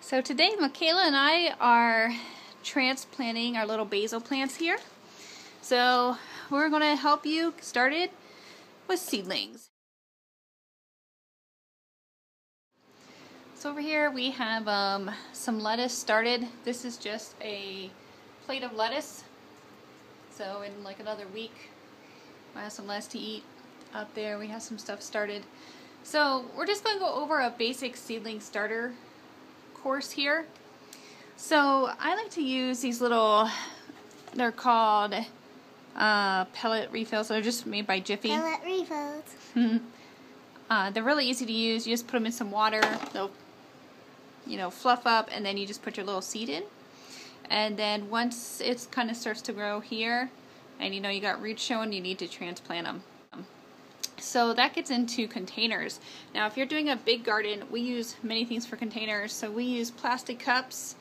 So today Michaela and I are transplanting our little basil plants here. So we're going to help you get started with seedlings. So over here we have some lettuce started. This is just a plate of lettuce. So in like another week we'll have some lettuce to eat. Up there we have some stuff started. So we're just going to go over a basic seedling starter course here. So I like to use these little, they're called pellet refills. They're just made by Jiffy. Pellet refills. They're really easy to use. You just put them in some water. They'll, fluff up, and then you just put your little seed in. And then once it kind of starts to grow here, and you got roots showing, you need to transplant them. So that gets into containers. Now if you're doing a big garden, we use many things for containers. So we use plastic cups.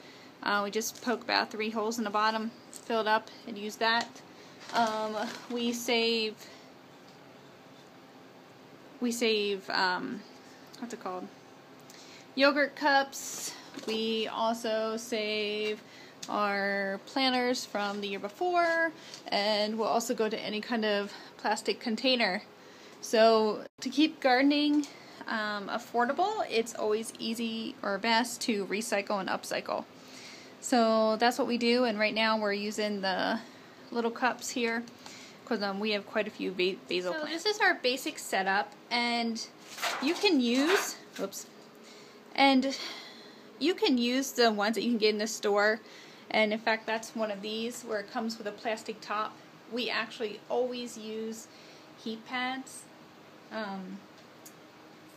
We just poke about 3 holes in the bottom, fill it up, and use that. We save what's it called? Yogurt cups. We also save our planters from the year before, and we'll also go to any kind of plastic container. So to keep gardening affordable, it's always easy or best to recycle and upcycle. So that's what we do, and right now we're using the little cups here because we have quite a few basil plants. So this is our basic setup, and you can use, you can use the ones that you can get in the store, and in fact that's one of these where it comes with a plastic top. We actually always use heat pads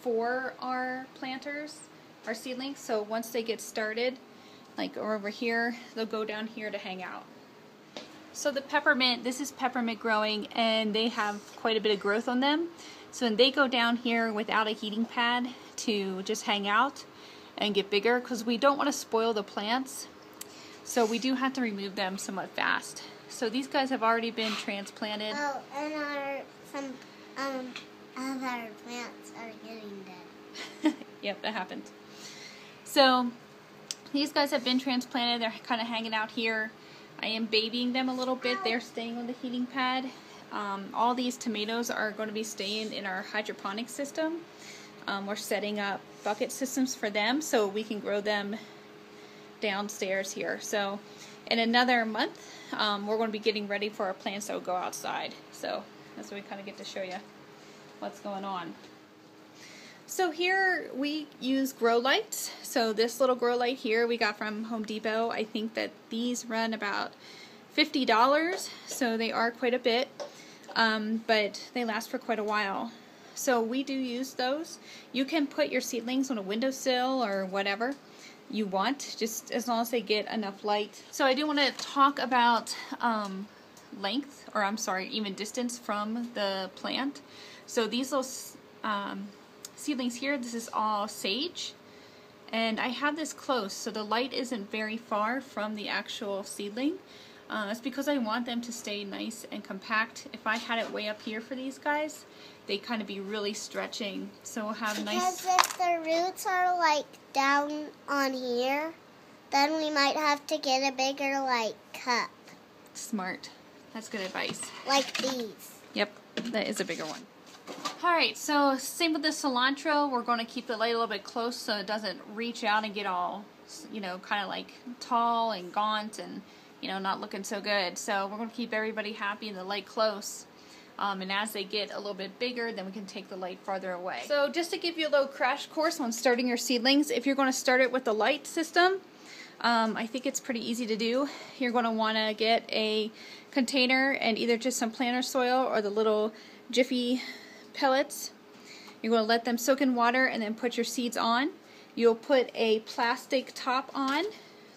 for our planters, our seedlings, so once they get started, like over here, they'll go down here to hang out. So the peppermint, this is peppermint growing, and they have quite a bit of growth on them. So when they go down here without a heating pad to just hang out and get bigger, because we don't want to spoil the plants, so we do have to remove them somewhat fast. So these guys have already been transplanted. Oh, and some of our plants are getting dead. Yep, that happens. So these guys have been transplanted. They're kind of hanging out here. I am babying them a little bit. They're staying on the heating pad. All these tomatoes are going to be staying in our hydroponic system. We're setting up bucket systems for them so we can grow them downstairs here. So in another month, we're going to be getting ready for our plants that will go outside. So that's what we kind of get to show you what's going on. So here we use grow lights. So this little grow light here we got from Home Depot. I think that these run about $50, so they are quite a bit, but they last for quite a while. So we do use those. You can put your seedlings on a windowsill or whatever you want, just as long as they get enough light. So I do want to talk about length, or I'm sorry, even distance from the plant. So these little seedlings here, this is all sage, and I have this close so the light isn't very far from the actual seedling. It's because I want them to stay nice and compact. If I had it way up here for these guys, they kind of be really stretching, so we'll have nice. Because if the roots are like down on here, then we might have to get a bigger cup. Smart. That's good advice. Like these. Yep, that is a bigger one. Alright, so same with the cilantro. We're going to keep the light a little bit close so it doesn't reach out and get all, kind of like tall and gaunt and, not looking so good. So we're going to keep everybody happy and the light close. And as they get a little bit bigger, then we can take the light farther away. So just to give you a little crash course on starting your seedlings, if you're going to start it with the light system, I think it's pretty easy to do. You're going to want to get a container and either just some planter soil or the little Jiffy pellets. You're going to let them soak in water and then put your seeds on. You'll put a plastic top on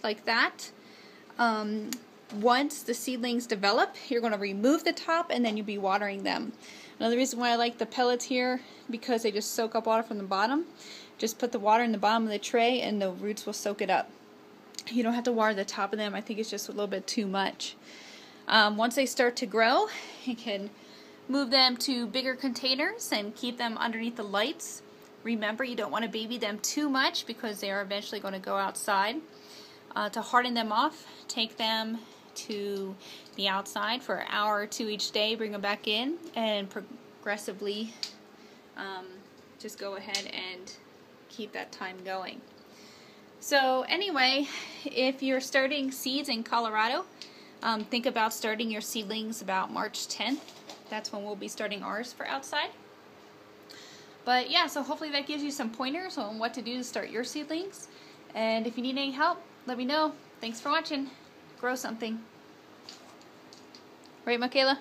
like that. Once the seedlings develop, you're going to remove the top and then you'll be watering them. Another reason why I like the pellets here, because they just soak up water from the bottom. Just put the water in the bottom of the tray and the roots will soak it up. You don't have to water the top of them. I think it's just a little bit too much. Once they start to grow, you can move them to bigger containers and keep them underneath the lights Remember, you don't want to baby them too much because they are eventually going to go outside. To harden them off, take them to the outside for an hour or two each day, bring them back in, and progressively just go ahead and keep that time going. So anyway, if you're starting seeds in Colorado, think about starting your seedlings about March 10th. That's when we'll be starting ours for outside. But yeah, so hopefully that gives you some pointers on what to do to start your seedlings. And if you need any help, let me know. Thanks for watching. Grow something. Right, Michaela?